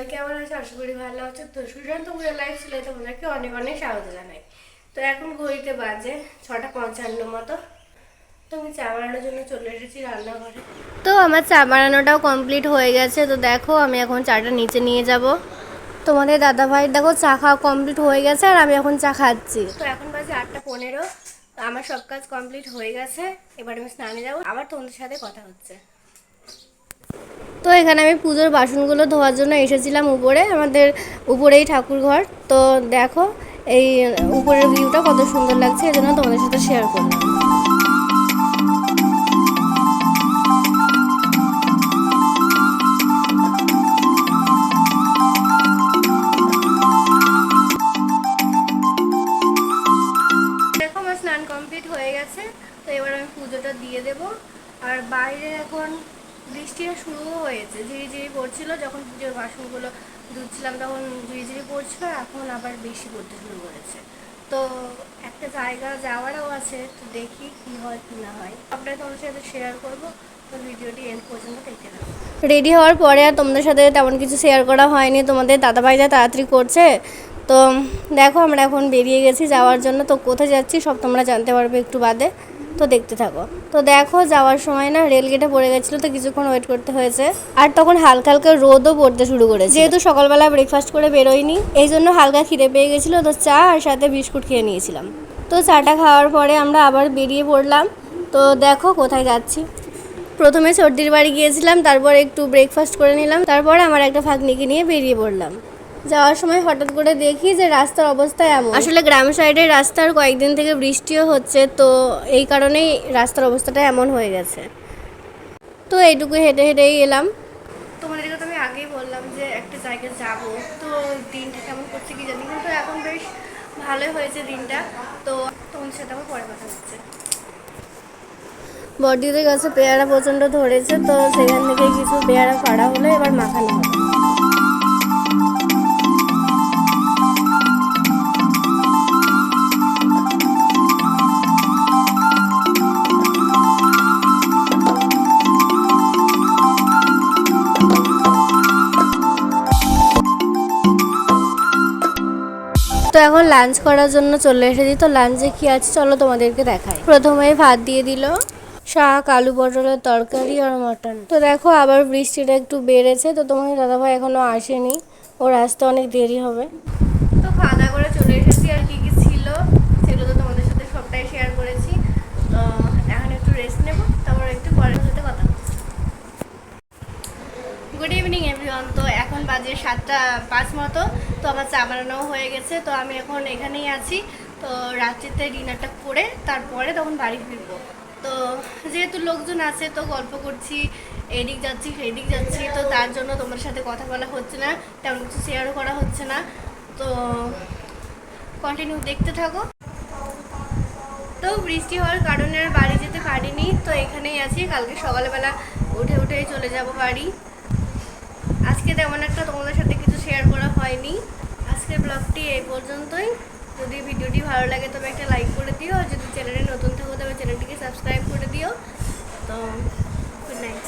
সবাই কেমন আছে? আশা করি ভালো আছে। তো সুশান্ত পুজোর লাইফ ছিল তোমাদেরকে অনেক অনেক স্বাগত জানাই। তো এখন ঘড়িতে বাজে 6:55 মতো। তো আমি চা বানানোর জন্য চলে এসেছি রান্নাঘরে। তো আমার চা বানানোটাও কমপ্লিট হয়ে গেছে। তো দেখো আমি এখন চাটা নিচে নিয়ে যাব। তোমাদের দাদা ভাই দেখো চা খাওয়া কমপ্লিট হয়ে গেছে আর আমি এখন চা খাচ্ছি। তো এখন বাজে 8:15। আমার সব কাজ কমপ্লিট হয়ে গেছে। এবার আমি স্নানে যাবো, আবার তোমাদের সাথে কথা হচ্ছে। তো এখানে আমি পুজোর বাসনগুলো ধোয়ার জন্য এসেছিলাম উপরে, আমাদের উপরেই ঠাকুর ঘর। তো দেখো এই উপরের ভিউটা কত সুন্দর লাগছে, এজন্য তোমাদের সাথে শেয়ার করলাম। দেখো আমার স্নান কমপ্লিট হয়ে গেছে। তো এবার আমি পুজোটা দিয়ে দেব। আর বাইরে এখন বৃষ্টিটা শুরুও হয়েছে, ঝিরিঝিরি পড়ছিল। যখন পুজোর বাসনগুলো ধুচ্ছিলাম তখন ঝিরিঝিরি পড়ছিল, এখন আবার বেশি পড়তে শুরু করেছে। তো একটা জায়গা যাওয়ারও আছে, তো দেখি কি হয় কি না হয়, আপনারা তোমাদের সাথে শেয়ার করবো। তো ভিডিওটি এন্ড পর্যন্ত দেখতে থাকো। রেডি হওয়ার পরে আর তোমাদের সাথে তেমন কিছু শেয়ার করা হয়নি, তোমাদের দাদাভাইরা তাড়াতাড়ি করছে। তো দেখো আমরা এখন বেরিয়ে গেছি যাওয়ার জন্য। তো কোথায় যাচ্ছি সব তোমরা জানতে পারবে একটু বাদে, তো দেখতে থাকো। তো দেখো যাওয়ার সময় না রেল গেটে পড়ে গেছিলো, তো কিছুক্ষণ ওয়েট করতে হয়েছে। আর তখন হালকা হালকা রোদও পড়তে শুরু করেছে, যেহেতু সকালবেলা ব্রেকফাস্ট করে বেরোয়নি, এই জন্য হালকা খিদে পেয়ে গেছিলো। তো চা আর সাথে বিস্কুট খেয়ে নিয়েছিলাম। তো চাটা খাওয়ার পরে আমরা আবার বেরিয়ে পড়লাম। তো দেখো কোথায় যাচ্ছি। প্রথমে সর্দির বাড়ি গিয়েছিলাম, তারপর একটু ব্রেকফাস্ট করে নিলাম, তারপরে আমার একটা ভাগ্নিকে নিয়ে বেরিয়ে পড়লাম। যাওয়ার সময় হঠাৎ করে দেখি যে রাস্তার অবস্থা এমন। আসলে গ্রাম সাইডের রাস্তার কয়েকদিন থেকে বৃষ্টিও হচ্ছে, তো এই কারণেই রাস্তার অবস্থাটা এমন হয়ে গেছে। তো এইটুকু হেঁটে হেঁটেই এলাম। তোমাদেরকে তো আমি আগেই বললাম যে একটা জায়গায় যাব। তো দিনটা কেমন করছে কি জানি, কিন্তু এখন বেশ ভালোই হয়েছে দিনটা। তো তোমাদের সাথে আমার পরে কথা হচ্ছে। বড়দিদের কাছে পেয়ারা প্রচণ্ড ধরেছে, তো সেখান থেকে কিছু পেয়ারা পাড়া হলো, এবার মাখানো হবে। তো এখন লাঞ্চ করার জন্য চলে এসেছি। তো লাঞ্চে কি আছে চলো তোমাদেরকে দেখাই। প্রথমে ভাত দিয়ে দিল, শাক, আলু পটলের তরকারি আর মটন। তো দেখো আবার বৃষ্টিটা একটু বেড়েছে, তো তোমাদের দাদাভাই এখনো আসেনি, ওর আসতে অনেক দেরি হবে। তো খাওয়া দাওয়া করে চলে এসেছি, আর কি কি ছিল সেগুলো তো তোমাদের সাথে সবটাই শেয়ার করেছি। তো এখন একটু রেস্ট নেব, তারপর একটু পরের সাথে কথা হচ্ছে। Good evening everyone. তো এখন বাজে 7:05 মতো। তো আমার চা বানানো হয়ে গেছে। তো আমি এখন এখানেই আছি। তো রাত্রিতে ডিনারটা করে তারপরে তখন বাড়ি ফিরবো। তো যেহেতু লোকজন আছে, তো গল্প করছি, এদিক যাচ্ছি সেদিক যাচ্ছি, তো তার জন্য তোমার সাথে কথা বলা হচ্ছে না, তেমন কিছু শেয়ারও করা হচ্ছে না। তো কন্টিনিউ দেখতে থাকো। তো বৃষ্টি হওয়ার কারণে আর বাড়ি যেতে পারিনি, তো এখানেই আছি। কালকে সকালবেলা উঠেই চলে যাব বাড়ি। আজকে তেমন একটা তোমাদের সাথে কিছু শেয়ার করা হয়নি। আজকের ব্লগটি এই পর্যন্তই। যদি ভিডিওটি ভালো লাগে তবে একটা লাইক করে দিও, আর যদি চ্যানেলে নতুন থাকো তবে চ্যানেলটিকে সাবস্ক্রাইব করে দিও। তো গুড নাইট।